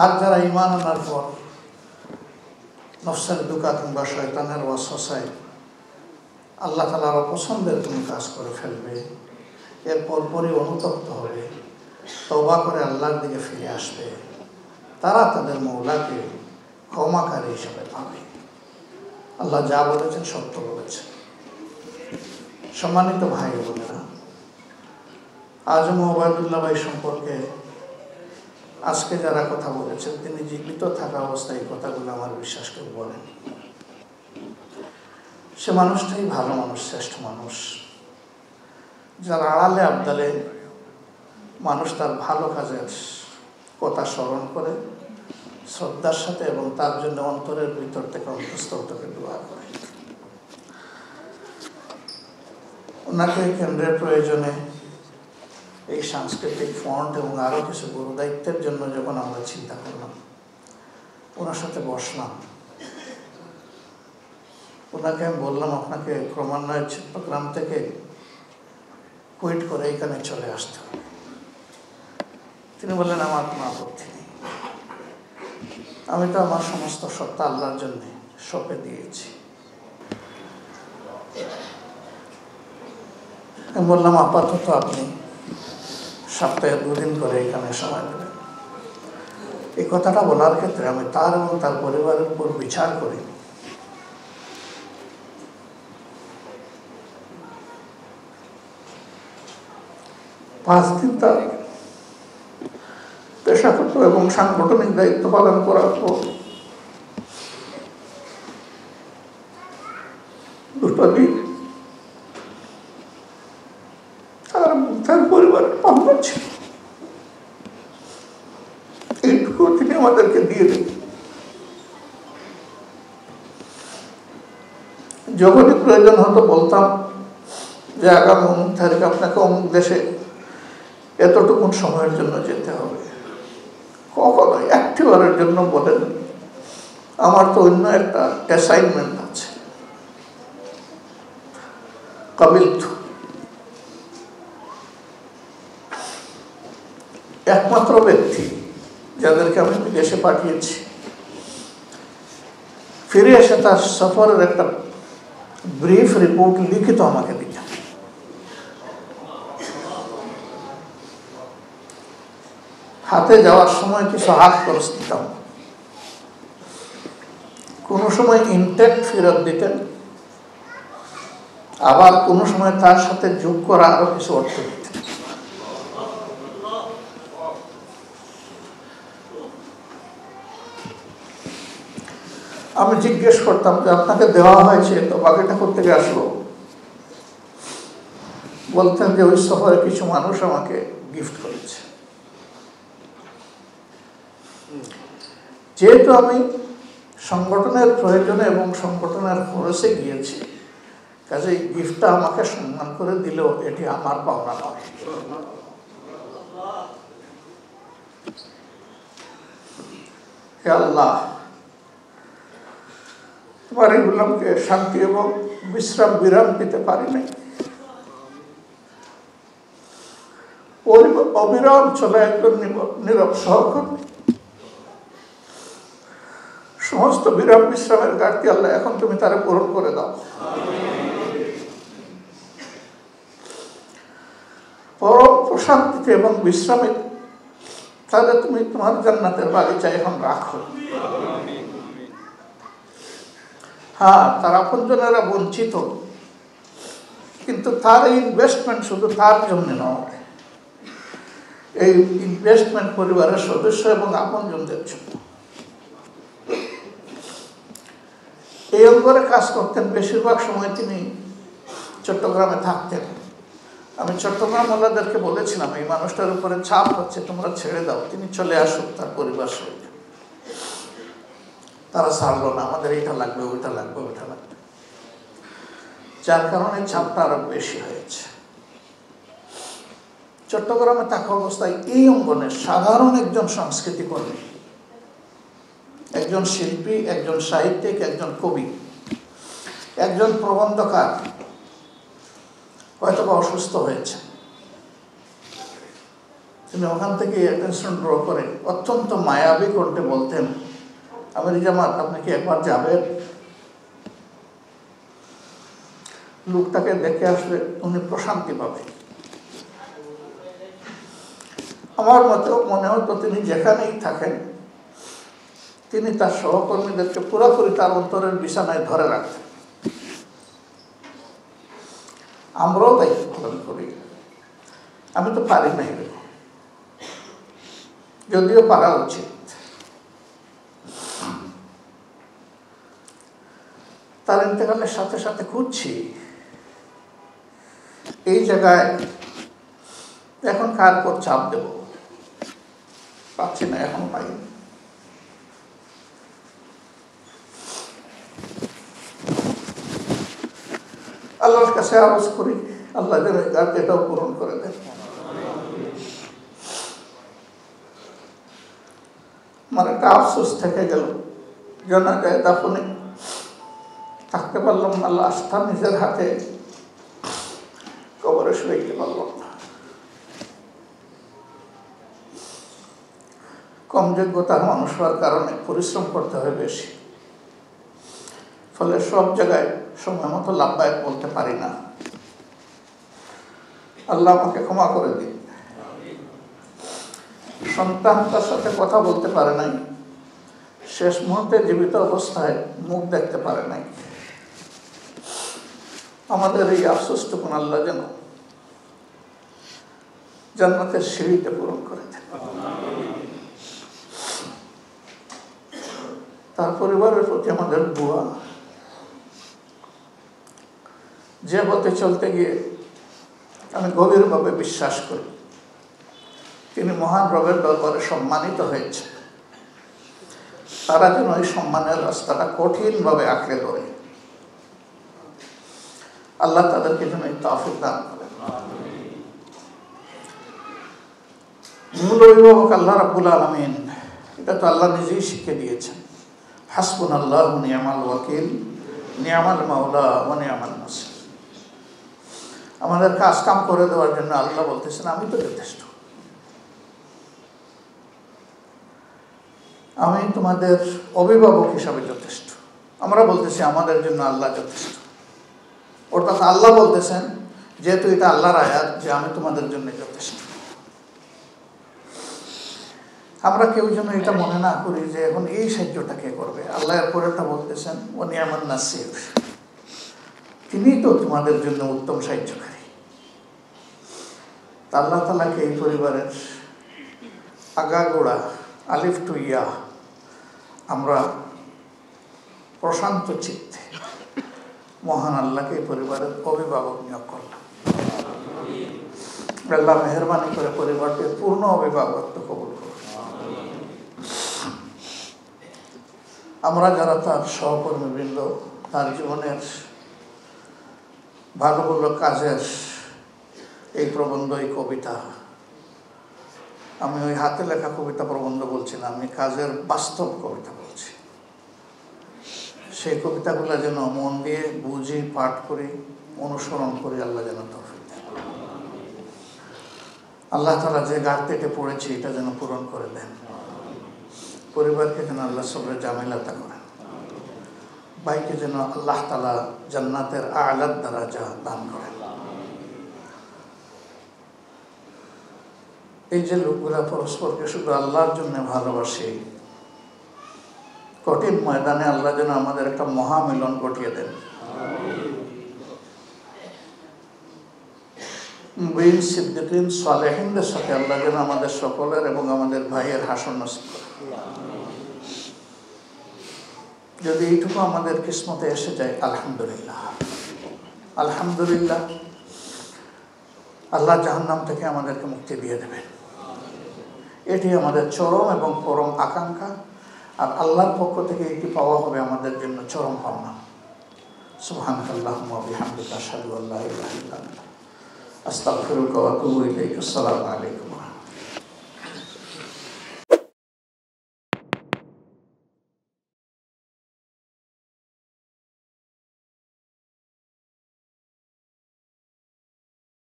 আর যারা ঈমান আনার পর নফসের দুকা কিংবা শয়তানের ওয়াসওয়াসায় আল্লাহ তাআলার অপছন্দের কোনো কাজ করে ফেলবে, এরপর পরই অনুতপ্ত হবে, তওবা করে আল্লাহর দিকে ফিরে আসবে, তারা তাদের মওলাকে ক্ষমাকারী হিসেবে পাবে। আল্লাহ যা বলেছেন সত্য বলেছেন। সম্মানিত ভাই বোনেরা, আজম ওবায়দুল্লাহ ভাই সম্পর্কে আজকে যারা কথা বলেছেন, তিনি জীবিত থাকা অবস্থায় এই কথাগুলো আমার বিশ্বাস করে বলেন। সে মানুষটাই ভালো মানুষ, শ্রেষ্ঠ মানুষ, যার আড়ালে আবদালে মানুষ তার ভালো কাজের কথা স্মরণ করে শ্রদ্ধার সাথে এবং তার জন্য অন্তরের ভিতর থেকে অন্তঃস্থল থেকে দোয়া করে। ওনাকে কেন্দ্রের প্রয়োজনে এই সাংস্কৃতিক ফন্ড এবং আরও কিছু গুরু দায়িত্বের জন্য যখন আমরা চিন্তা করলাম, ওনার সাথে বসলাম, ওনাকে আমি বললাম আপনাকে ক্রমান্বয়ে চট্টগ্রাম থেকে কুইট করে এখানে চলে আসতে হবে। তিনি বললেন আমার কোনো আপত্তি নেই, আমি তো আমার সমস্ত সত্তা আল্লাহর জন্য সঁপে দিয়েছি। আমি বললাম আপাতত আপনি সপ্তাহে 2 দিন করে এখানে সময় দেবেন। এই কথাটা বলার ক্ষেত্রে আমি তার এবং তার পরিবারের উপর বিচার করি। পাঁচ দিন তার পেশাগত এবং সাংগঠনিক দায়িত্ব পালন করার পর 2 দিন তার পরিবারের পাওনা ছিল, এইটুকু তিনি আমাদেরকে দিয়ে দিন। যখনই প্রয়োজন হতো বলতাম যে আগামী অমুক তারিখে আপনাকে অমুক দেশে এতটুকুন সময়ের জন্য যেতে হবে। কখনো একটিবারের জন্য বলেন আমার তো অন্য একটা অ্যাসাইনমেন্ট আছে। কাবিলতু একমাত্র ব্যক্তি যাদেরকে আমি বিদেশে পাঠিয়েছি, ফিরে এসে তার সফরের একটা ব্রিফ রিপোর্ট লিখিত আমাকে দিতেন। হাতে যাওয়ার সময় কিছু হাত খরচ দিতাম, কোনো সময় ইনটেক্ট ফেরত দিতেন, আবার কোনো সময় তার সাথে যোগ করা আরো কিছু অর্থ দিতেন। আমি জিজ্ঞেস করতাম যে আপনাকে দেওয়া হয়েছে তো বাকিটা করতে গিয়ে আসলো। বলতেন যে ওই সফরে কিছু মানুষ আমাকে গিফট করেছে। যেহেতু আমি সংগঠনের প্রয়োজনে এবং সংগঠনের খরচে গিয়েছি, কাজেই গিফটটা আমাকে সম্মান করে দিলেও এটি আমার পাওনা নয়। হে আল্লাহ, তোমার এই গোলামকে শান্তি এবং বিরাম দিতে পারি নাই। অবিরাম চলে একজন নীরব সহকর্মী, সমস্ত বিশ্রামের ঘাটতি আল্লাহ এখন তুমি তারা পূরণ করে দাও। পরম প্রশান্তিতে এবং বিশ্রামে তাহলে তুমি তোমার জান্নাতের বাগিচা এখন রাখো। হ্যাঁ, তার আপনজনেরা বঞ্চিত, কিন্তু তার এই ইনভেস্টমেন্ট শুধু তার জন্য নয়, এই ইনভেস্টমেন্ট পরিবারের সদস্য এবং আপনজনদের জন্য। এই অঙ্গরে কাজ করতেন, বেশিরভাগ সময় তিনি চট্টগ্রামে থাকতেন। আমি চট্টগ্রাম ওলাদেরকে বলেছিলাম এই মানুষটার উপরে চাপ হচ্ছে, তোমরা ছেড়ে দাও, তিনি চলে আসুক তার পরিবার সহিত। তারা ছাড়লো না, আমাদের এইটা লাগবে, ওইটা লাগবে, ওইটা লাগবে, যার কারণে চাপটা আরো বেশি হয়েছে। চট্টগ্রামে থাকা অবস্থায় এই অঙ্গনের সাধারণ একজন সংস্কৃতি কর্মী, একজন শিল্পী, একজন সাহিত্যিক, একজন কবি, একজন প্রবন্ধকার হয়তো বা অসুস্থ হয়েছে। তিনি ওখান থেকে অ্যাটেনশন ড্র করে অত্যন্ত মায়াবী কণ্ঠে বলতেন, আমির জামাত আপনি কি একবার যাবেন? লোকটাকে দেখে আসলে উনি প্রশান্তি পাবেন। আমার মনে হতো তিনি যেখানেই থাকেন তিনি তার সহকর্মীদেরকে পুরোপুরি তার অন্তরের বিছানায় ধরে রাখতেন। আমরাও দায়িত্ব পালন করি। আমি তো পারি না, যদিও পারা উচিত। তার ইন্তেকালের সাথে সাথে খুঁজছি এই জায়গায় এখন কার পর চাপ দেব, পাচ্ছি না, এখন পাইনি। আল্লাহর কাছে আওয়াজ করি, আল্লাহ যেন এটাও পূরণ করে দেন। আমার একটা আফসোস থেকে গেল, জানাজায় দাফনে থাকতে পারলাম না, লাশটা নিজের হাতে কবরে শুইতে পারলাম না। কম যোগ্যতার মানুষ হওয়ার কারণে পরিশ্রম করতে হয় বেশি, ফলে সব জায়গায় সময় মতো লাভবায়ক বলতে পারি না। আল্লাহ আমাকে ক্ষমা করে দিন। সন্তান তার সাথে কথা বলতে পারে নাই, শেষ মুহূর্তে জীবিত অবস্থায় মুখ দেখতে পারে নাই। আমাদের এই আফসোসটুকুন আল্লাহ যেন জান্নাতের সিঁড়িতে পূরণ করে দেন। তার পরিবারের প্রতি আমাদের দোয়া, যে পথে চলতে গিয়ে আমি গভীরভাবে বিশ্বাস করি তিনি মহান রবের দরবারে সম্মানিত হয়েছে, তারা যেন এই সম্মানের রাস্তাটা কঠিনভাবে আঁকড়ে ধরে। আল্লাহ তাদেরকে যেন এই তৌফিক দান করেন। মূল অভিভাবক আল্লাহ রাব্বুল আলামিন, এটা তো আল্লাহ নিজেই শিখিয়ে দিয়েছেন, হাসবুনাল্লাহু ওয়া নি'মাল ওয়াকিল, নি'মাল মাওলা ওয়া নি'মান নাসির। আমাদের কাজ কাম করে দেওয়ার জন্য আল্লাহ বলতেছেন আমি তো যথেষ্ট, আমি তোমাদের অভিভাবক হিসাবে যথেষ্ট। আমরা বলতেছি আমাদের জন্য আল্লাহ যথেষ্ট, অর্থাৎ আল্লাহ বলতেছেন যেহেতু এটা আল্লাহর আয়াত যে আমি তোমাদের জন্য যথেষ্ট। আমরা কেউ যেন এটা মনে না করি যে এখন এই সাহায্যটা কে করবে। আল্লাহ এরপরেটা বলতেছেন ওয়া নি'মান নাসির, তিনি তো তোমাদের জন্য উত্তম সাহায্যকারী। আল্লাহ তাআলাকে এই পরিবারের আগাগোড়া আলিফ টু ইয়া আমরা প্রশান্ত চিত্তে মহান আল্লাহকে এই পরিবারের অভিভাবক নিয়োগ করলাম। আল্লাহ মেহেরবানি করে পরিবারকে পূর্ণ অভিভাবকত্ব কবুল করুন। আমরা যারা তার সহকর্মীবৃন্দ, তার জীবনের ভালো ভালো কাজের এই প্রবন্ধ, এই কবিতা, আমি ওই হাতে লেখা কবিতা প্রবন্ধ বলছি না, আমি কাজের বাস্তব কবিতা বলছি। সেই কবিতাগুলো যেন মন দিয়ে বুঝি, পাঠ করি, অনুসরণ করি, আল্লাহ যেন তৌফিক দেন। আল্লাহ তাআলা যে ঘাটতিতে পড়েছে এটা যেন পূরণ করে দেন। পরিবারকে যেন আল্লাহ সবরে জামিলাতা করেন। ভাইকে যেন আল্লাহ তাআলা জান্নাতের আ'লা দারাজা দান করেন। এই যে লোকগুলা পরস্পরকে শুধু আল্লাহর জন্য ভালোবাসে, কঠিন ময়দানে আল্লাহ যেন আমাদের একটা মহামিলন ঘটিয়ে দেন। মুমিন, সিদ্দিকিন, সালেহিনদের সাথে আল্লাহ যেন আমাদের সকলের এবং আমাদের ভাইয়ের হাসর নসিব করেন। যদি এইটুকু আমাদের কিসমতে এসে যায়, আলহামদুলিল্লাহ। আলহামদুলিল্লাহ, আল্লাহ জাহান্নাম থেকে আমাদেরকে মুক্তি দিয়ে দেবেন, এটি আমাদের চরম এবং পরম আকাঙ্ক্ষা। আর আল্লাহর পক্ষ থেকে এটি পাওয়া হবে আমাদের জন্য চরম পাওনা। সুবহানাকাল্লাহুম্মা ওয়া বিহামদিকা আশহাদু আল্লা ইলাহা ইল্লা আনতা আস্তাগফিরুকা ওয়া আতুবু ইলাইক। আসসালামু আলাইকুম।